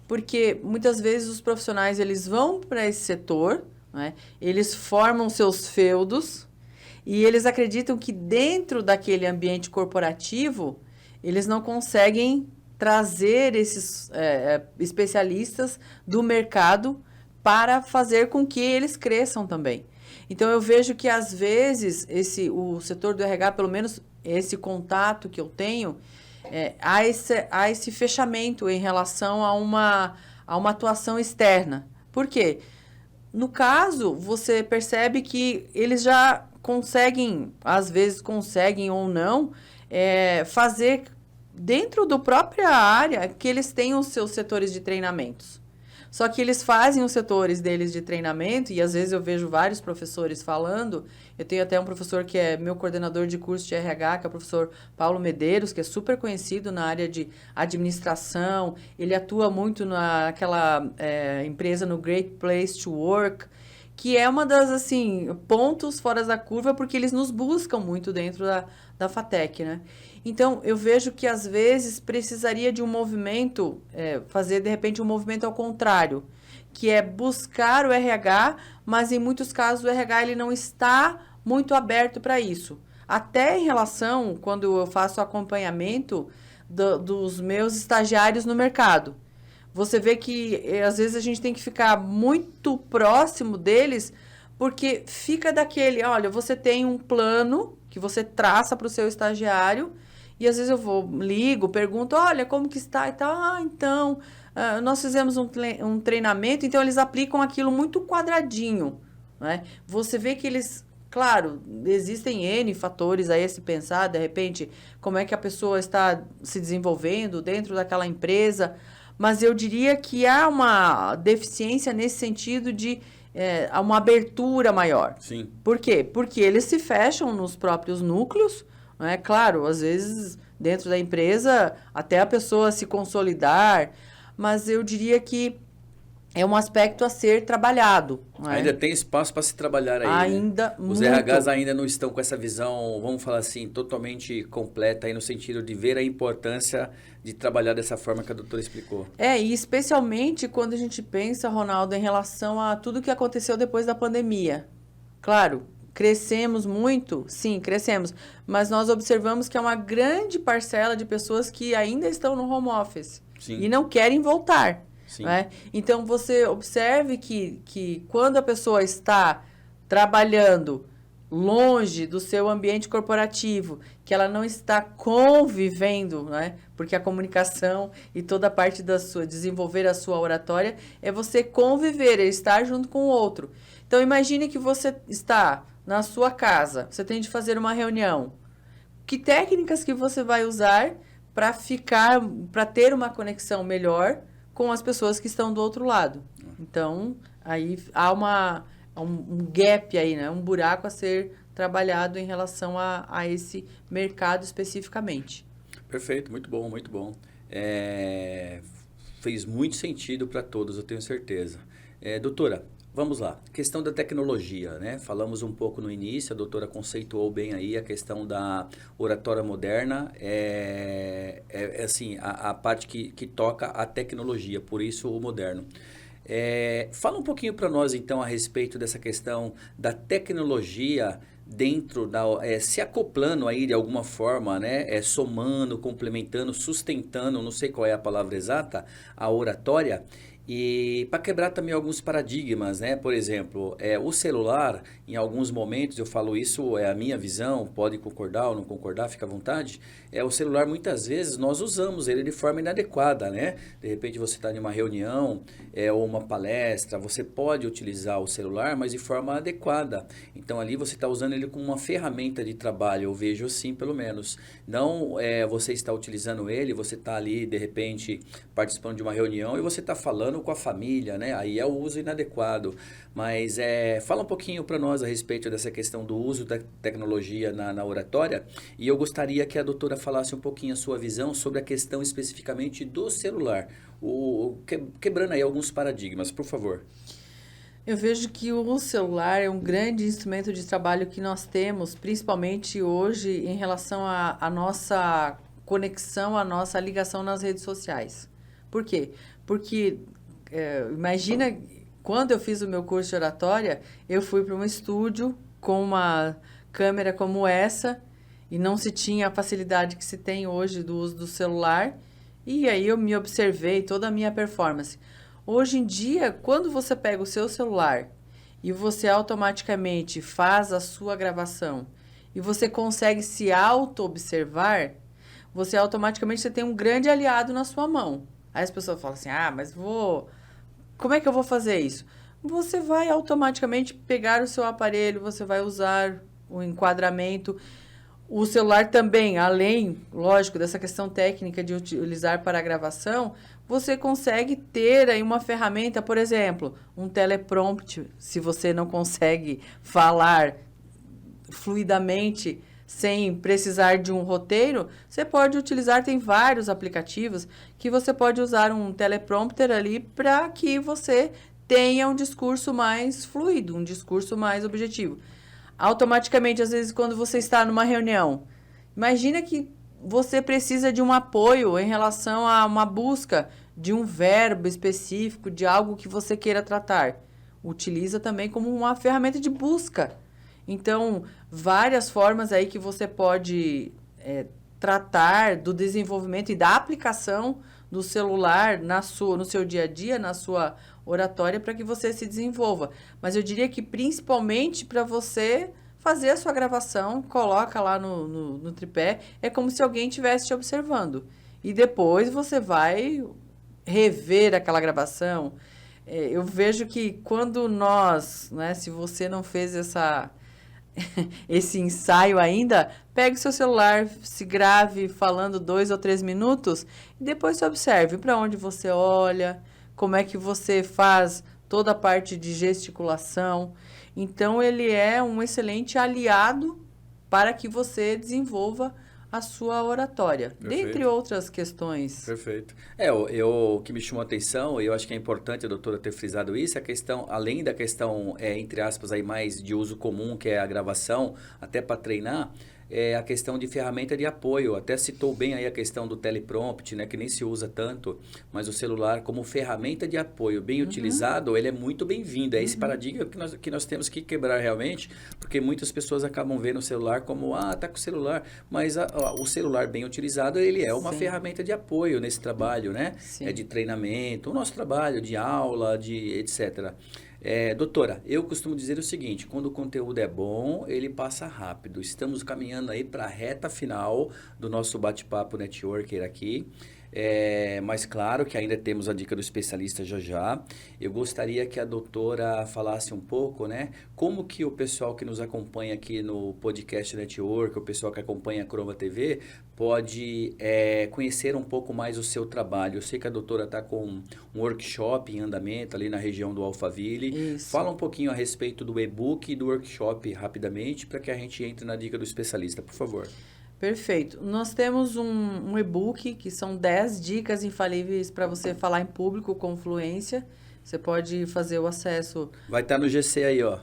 Porque muitas vezes os profissionais eles vão para esse setor, né? Eles formam seus feudos e eles acreditam que dentro daquele ambiente corporativo eles não conseguem trazer esses especialistas do mercado para fazer com que eles cresçam também. Então, eu vejo que, às vezes, o setor do RH, pelo menos esse contato que eu tenho, há esse fechamento em relação a uma atuação externa. Por quê? No caso, você percebe que eles já conseguem, às vezes conseguem ou não, fazer dentro da própria área que eles têm os seus setores de treinamentos. Só que eles fazem os setores deles de treinamento, e às vezes eu vejo vários professores falando. Eu tenho até um professor que é meu coordenador de curso de RH, que é o professor Paulo Medeiros, que é super conhecido na área de administração. Ele atua muito naquela empresa no Great Place to Work, que é uma das, assim, pontos fora da curva, porque eles nos buscam muito dentro da FATEC, né? Então, eu vejo que, às vezes, precisaria de um movimento, fazer, de repente, um movimento ao contrário, que é buscar o RH, mas, em muitos casos, o RH ele não está muito aberto para isso. Até em relação, quando eu faço acompanhamento dos meus estagiários no mercado. Você vê que, às vezes, a gente tem que ficar muito próximo deles, porque fica daquele, olha, você tem um plano que você traça para o seu estagiário, e às vezes eu ligo, pergunto, olha, como que está e tal. Então, nós fizemos um treinamento, então eles aplicam aquilo muito quadradinho, né? Você vê que eles, claro, existem N fatores aí a se pensar, de repente, como é que a pessoa está se desenvolvendo dentro daquela empresa, mas eu diria que há uma deficiência nesse sentido de uma abertura maior. Sim. Por quê? Porque eles se fecham nos próprios núcleos, não é? Claro, às vezes, dentro da empresa, até a pessoa se consolidar, mas eu diria que é um aspecto a ser trabalhado. Não é? Ainda tem espaço para se trabalhar aí, ainda né? muito. Os RHs ainda não estão com essa visão, vamos falar assim, totalmente completa aí no sentido de ver a importância de trabalhar dessa forma que a doutora explicou. E especialmente quando a gente pensa, Ronaldo, em relação a tudo que aconteceu depois da pandemia. Claro, crescemos muito? Sim, crescemos. Mas nós observamos que é uma grande parcela de pessoas que ainda estão no home office. Sim. E não querem voltar. Sim. Né? Então, você observe que quando a pessoa está trabalhando longe do seu ambiente corporativo, que ela não está convivendo, né? Porque a comunicação e toda a parte desenvolver a sua oratória é você conviver, é estar junto com o outro. Então, imagine que você está na sua casa, você tem de fazer uma reunião. Que técnicas que você vai usar para ter uma conexão melhor com as pessoas que estão do outro lado? Então, aí há um gap aí, né? Um buraco a ser trabalhado em relação a esse mercado especificamente. Perfeito, muito bom, muito bom. Fez muito sentido para todos, eu tenho certeza. Doutora, vamos lá. Questão da tecnologia, né? Falamos um pouco no início, a doutora conceituou bem aí a questão da oratória moderna, assim, a parte que toca a tecnologia, por isso o moderno. Fala um pouquinho para nós, então, a respeito dessa questão da tecnologia dentro se acoplando aí de alguma forma, né? Somando, complementando, sustentando, não sei qual é a palavra exata, a oratória. E para quebrar também alguns paradigmas, né? Por exemplo, o celular, em alguns momentos, eu falo isso, é a minha visão, pode concordar ou não concordar, fica à vontade. O celular, muitas vezes, nós usamos ele de forma inadequada, né? De repente você está em uma reunião ou uma palestra, você pode utilizar o celular, mas de forma adequada. Então, ali você está usando ele como uma ferramenta de trabalho, eu vejo assim, pelo menos. Não você está utilizando ele, você está ali, de repente, participando de uma reunião e você está falando com a família, né? Aí é o uso inadequado. Mas fala um pouquinho para nós a respeito dessa questão do uso da tecnologia na oratória. E eu gostaria que a doutora falasse um pouquinho a sua visão sobre a questão especificamente do celular. Quebrando aí alguns paradigmas, por favor. Eu vejo que o celular é um grande instrumento de trabalho que nós temos, principalmente hoje, em relação à nossa conexão, à nossa ligação nas redes sociais. Por quê? Porque imagina, quando eu fiz o meu curso de oratória, eu fui para um estúdio com uma câmera como essa e não se tinha a facilidade que se tem hoje do uso do celular. E aí eu me observei toda a minha performance. Hoje em dia, quando você pega o seu celular e você automaticamente faz a sua gravação e você consegue se auto-observar, você automaticamente tem um grande aliado na sua mão. Aí as pessoas falam assim, mas como é que eu vou fazer isso? Você vai automaticamente pegar o seu aparelho, você vai usar o enquadramento. O celular também, além, lógico, dessa questão técnica de utilizar para a gravação, você consegue ter aí uma ferramenta, por exemplo, um teleprompter, se você não consegue falar fluidamente sem precisar de um roteiro, você pode utilizar, tem vários aplicativos que você pode usar um teleprompter ali para que você tenha um discurso mais fluido, um discurso mais objetivo. Automaticamente, às vezes, quando você está numa reunião, imagina que você precisa de um apoio em relação a uma busca de um verbo específico, de algo que você queira tratar. Utiliza também como uma ferramenta de busca. Então, várias formas aí que você pode tratar do desenvolvimento e da aplicação do celular no seu dia a dia, na sua oratória, para que você se desenvolva. Mas eu diria que principalmente para você fazer a sua gravação, coloca lá no tripé, é como se alguém estivesse te observando. E depois você vai rever aquela gravação. Eu vejo que quando nós, né, se você não fez esse ensaio ainda, pegue o seu celular, se grave falando 2 ou 3 minutos e depois você observe para onde você olha, como é que você faz toda a parte de gesticulação. Então, ele é um excelente aliado para que você desenvolva a sua oratória, Perfeito. dentre outras questões. Perfeito. O que me chamou a atenção, e eu acho que é importante a doutora ter frisado isso, a questão, além da questão, entre aspas, aí mais de uso comum, que é a gravação, até para treinar, é a questão de ferramenta de apoio. Até citou bem aí a questão do teleprompt, né, que nem se usa tanto, mas o celular como ferramenta de apoio bem utilizado, ele é muito bem-vindo. É esse paradigma que nós temos que quebrar realmente, porque muitas pessoas acabam vendo o celular como, tá com o celular, mas o celular bem utilizado, ele é uma ferramenta de apoio nesse trabalho, né? Sim. É de treinamento, o nosso trabalho de aula, de etc. Doutora, eu costumo dizer o seguinte, quando o conteúdo é bom, ele passa rápido. Estamos caminhando aí para a reta final do nosso bate-papo networker aqui. Mas claro que ainda temos a dica do especialista já já. Eu gostaria que a doutora falasse um pouco, né? Como que o pessoal que nos acompanha aqui no Podcast Network, o pessoal que acompanha a Croma TV, pode conhecer um pouco mais o seu trabalho. Eu sei que a doutora está com um workshop em andamento ali na região do Alphaville. Isso. Fala um pouquinho a respeito do e-book e do workshop rapidamente para que a gente entre na dica do especialista, por favor. Perfeito. Nós temos um e-book que são 10 dicas infalíveis para você falar em público com fluência. Você pode fazer o acesso... Vai estar no GC aí, ó.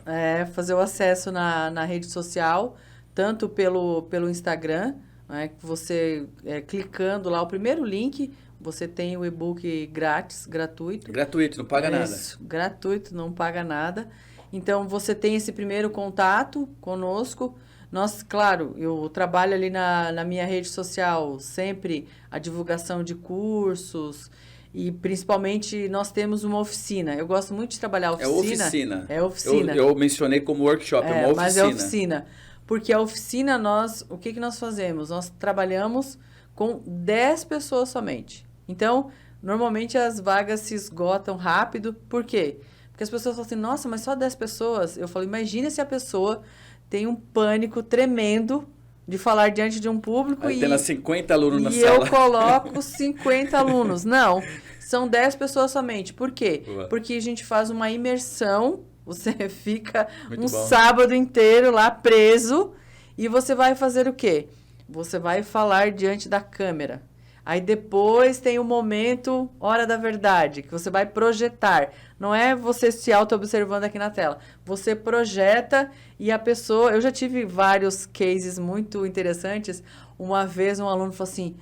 Fazer o acesso na rede social, tanto pelo Instagram, né, que você, clicando lá, o primeiro link, você tem o e-book grátis, gratuito. Gratuito, não paga nada. Isso, gratuito, não paga nada. Então, você tem esse primeiro contato conosco. Nós, claro, eu trabalho ali na minha rede social, sempre a divulgação de cursos e principalmente nós temos uma oficina. Eu gosto muito de trabalhar a oficina. É oficina. Eu mencionei como workshop, é uma oficina. Mas é oficina. Porque a oficina, o que nós fazemos? Nós trabalhamos com 10 pessoas somente. Então, normalmente as vagas se esgotam rápido. Por quê? Porque as pessoas falam assim, nossa, mas só 10 pessoas? Eu falo, imagina se a pessoa tem um pânico tremendo de falar diante de um público tendo 50 alunos na sala. E eu coloco 50 alunos. Não, são 10 pessoas somente. Por quê? Boa. Porque a gente faz uma imersão, você fica Muito bom. sábado inteiro lá preso e você vai fazer o quê? Você vai falar diante da câmera. Aí depois tem o momento, hora da verdade, que você vai projetar. Não é você se auto-observando aqui na tela. Você projeta e a pessoa... Eu já tive vários cases muito interessantes. Uma vez um aluno falou assim,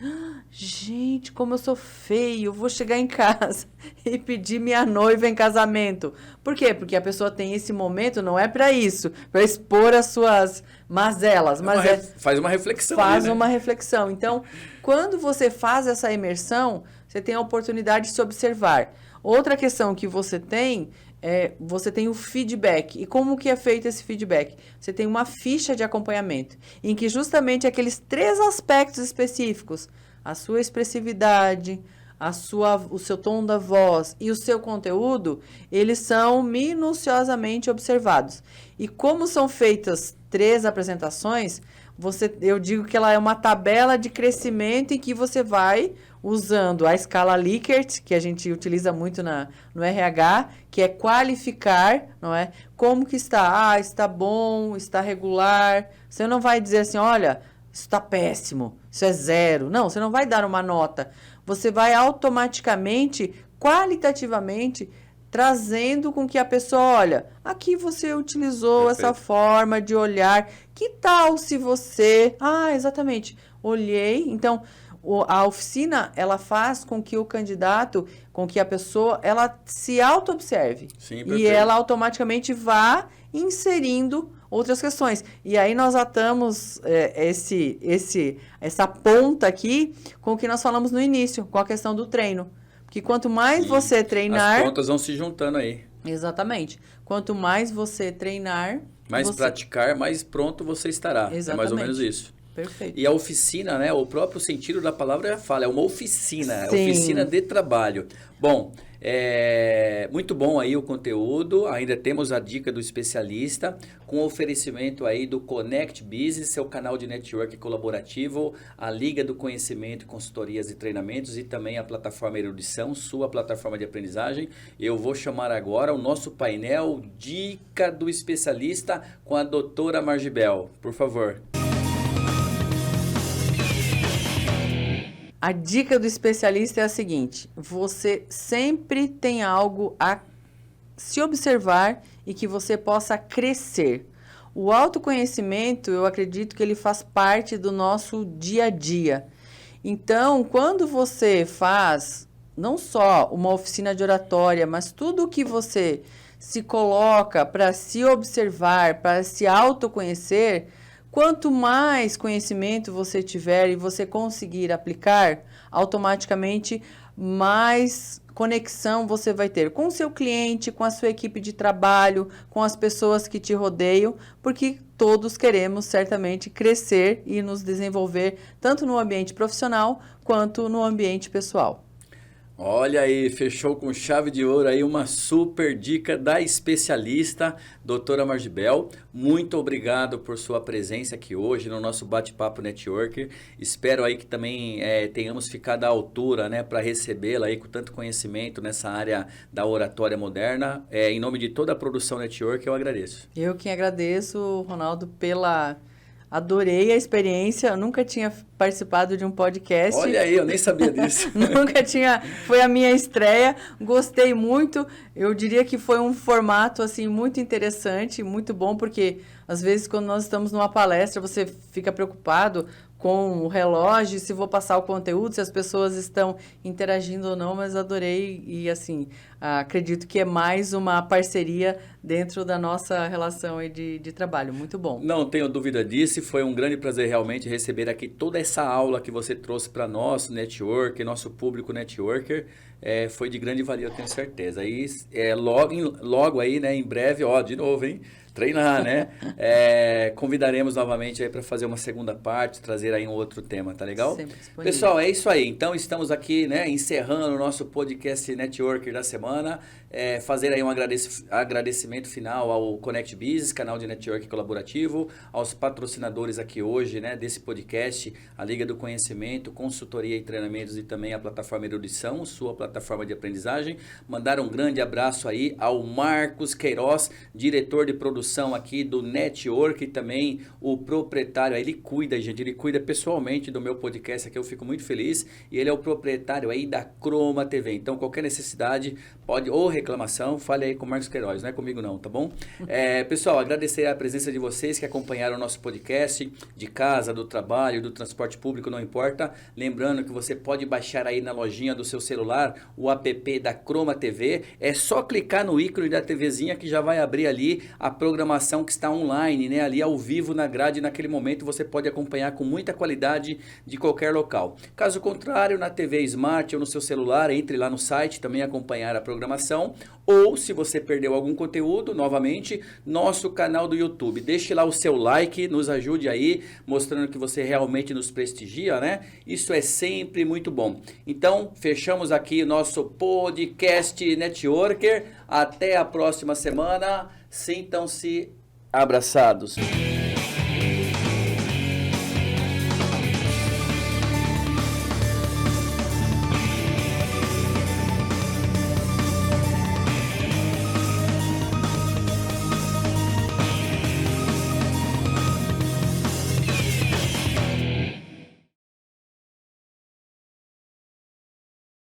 gente, como eu sou feio, vou chegar em casa e pedir minha noiva em casamento. Por quê? Porque a pessoa tem esse momento, não é para isso, para expor as suas mazelas. Mas faz uma reflexão. Faz ali, né? uma reflexão. Então, quando você faz essa imersão, você tem a oportunidade de se observar. Outra questão que você tem o feedback. E como que é feito esse feedback? Você tem uma ficha de acompanhamento, em que justamente aqueles 3 aspectos específicos, a sua expressividade, o seu tom da voz e o seu conteúdo, eles são minuciosamente observados. E como são feitas 3 apresentações, eu digo que ela é uma tabela de crescimento em que você vai usando a escala Likert, que a gente utiliza muito no RH, que é qualificar, não é? Como que está? Ah, está bom, está regular. Você não vai dizer assim, olha, isso está péssimo, isso é 0. Não, você não vai dar uma nota. Você vai automaticamente, qualitativamente, trazendo com que a pessoa, olha, aqui você utilizou essa forma de olhar. Que tal se você... Ah, exatamente, olhei. Então, a oficina, ela faz com que o candidato, com que a pessoa, ela se auto-observe. Sim, e ela automaticamente vá inserindo outras questões. E aí nós atamos essa ponta aqui com o que nós falamos no início, com a questão do treino. Porque quanto mais você treinar... As pontas vão se juntando aí. Exatamente. Quanto mais você treinar... Mais praticar, mais pronto você estará. Exatamente. É mais ou menos isso. Perfeito. E a oficina, né? O próprio sentido da palavra fala, é uma oficina. Sim. Oficina de trabalho. Bom, muito bom aí o conteúdo. Ainda temos a dica do especialista, com oferecimento aí do Connect Business, seu canal de network colaborativo, a Liga do Conhecimento, consultorias e treinamentos, e também a plataforma Erudição, sua plataforma de aprendizagem. Eu vou chamar agora o nosso painel Dica do Especialista com a doutora Margibel. Por favor. A dica do especialista é a seguinte: você sempre tem algo a se observar e que você possa crescer. O autoconhecimento, eu acredito que ele faz parte do nosso dia a dia. Então, quando você faz não só uma oficina de oratória, mas tudo o que você se coloca para se observar, para se autoconhecer, quanto mais conhecimento você tiver e você conseguir aplicar, automaticamente mais conexão você vai ter com o seu cliente, com a sua equipe de trabalho, com as pessoas que te rodeiam, porque todos queremos certamente crescer e nos desenvolver tanto no ambiente profissional quanto no ambiente pessoal. Olha aí, fechou com chave de ouro aí uma super dica da especialista, doutora Margibel. Muito obrigado por sua presença aqui hoje no nosso bate-papo Networker. Espero aí que também tenhamos ficado à altura, né, para recebê-la aí com tanto conhecimento nessa área da oratória moderna. Em nome de toda a produção Networker, eu agradeço. Eu que agradeço, Ronaldo, Adorei a experiência, eu nunca tinha participado de um podcast. Olha aí, eu nem sabia disso. Nunca tinha, foi a minha estreia, gostei muito. Eu diria que foi um formato assim muito interessante, muito bom, porque às vezes quando nós estamos numa palestra, você fica preocupado com o relógio, se vou passar o conteúdo, se as pessoas estão interagindo ou não, mas adorei e assim, acredito que é mais uma parceria dentro da nossa relação aí de trabalho. Muito bom. Não tenho dúvida disso, e foi um grande prazer realmente receber aqui toda essa aula que você trouxe para nós, networker, nosso público networker. Foi de grande valia, eu tenho certeza. E logo aí, né, em breve, de novo, hein? Treinar, né? Convidaremos novamente aí para fazer uma segunda parte, trazer aí um outro tema, tá legal? Pessoal, é isso aí. Então, estamos aqui, né, encerrando o nosso podcast Networker da semana. Fazer aí um agradecimento final ao Connect Business, canal de network colaborativo, aos patrocinadores aqui hoje, né, desse podcast, a Liga do Conhecimento, consultoria e treinamentos, e também a plataforma Erudição, sua plataforma de aprendizagem. Mandar um grande abraço aí ao Marcos Queiroz, diretor de produção aqui do Network, e também o proprietário, ele cuida pessoalmente do meu podcast aqui, eu fico muito feliz, e ele é o proprietário aí da Croma TV. Então, qualquer necessidade, ou reclamação, fale aí com o Marcos Queiroz, não é comigo não, tá bom? Pessoal, agradecer a presença de vocês que acompanharam o nosso podcast, de casa, do trabalho, do transporte público, não importa. Lembrando que você pode baixar aí na lojinha do seu celular o app da Croma TV, é só clicar no ícone da TVzinha que já vai abrir ali a programação que está online, né? Ali ao vivo na grade, naquele momento você pode acompanhar com muita qualidade de qualquer local. Caso contrário, na TV Smart ou no seu celular, entre lá no site também acompanhar a programação, ou se você perdeu algum conteúdo, novamente, nosso canal do YouTube. Deixe lá o seu like, nos ajude aí, mostrando que você realmente nos prestigia, né? Isso é sempre muito bom. Então, fechamos aqui o nosso podcast Networker. Até a próxima semana. Sintam-se abraçados.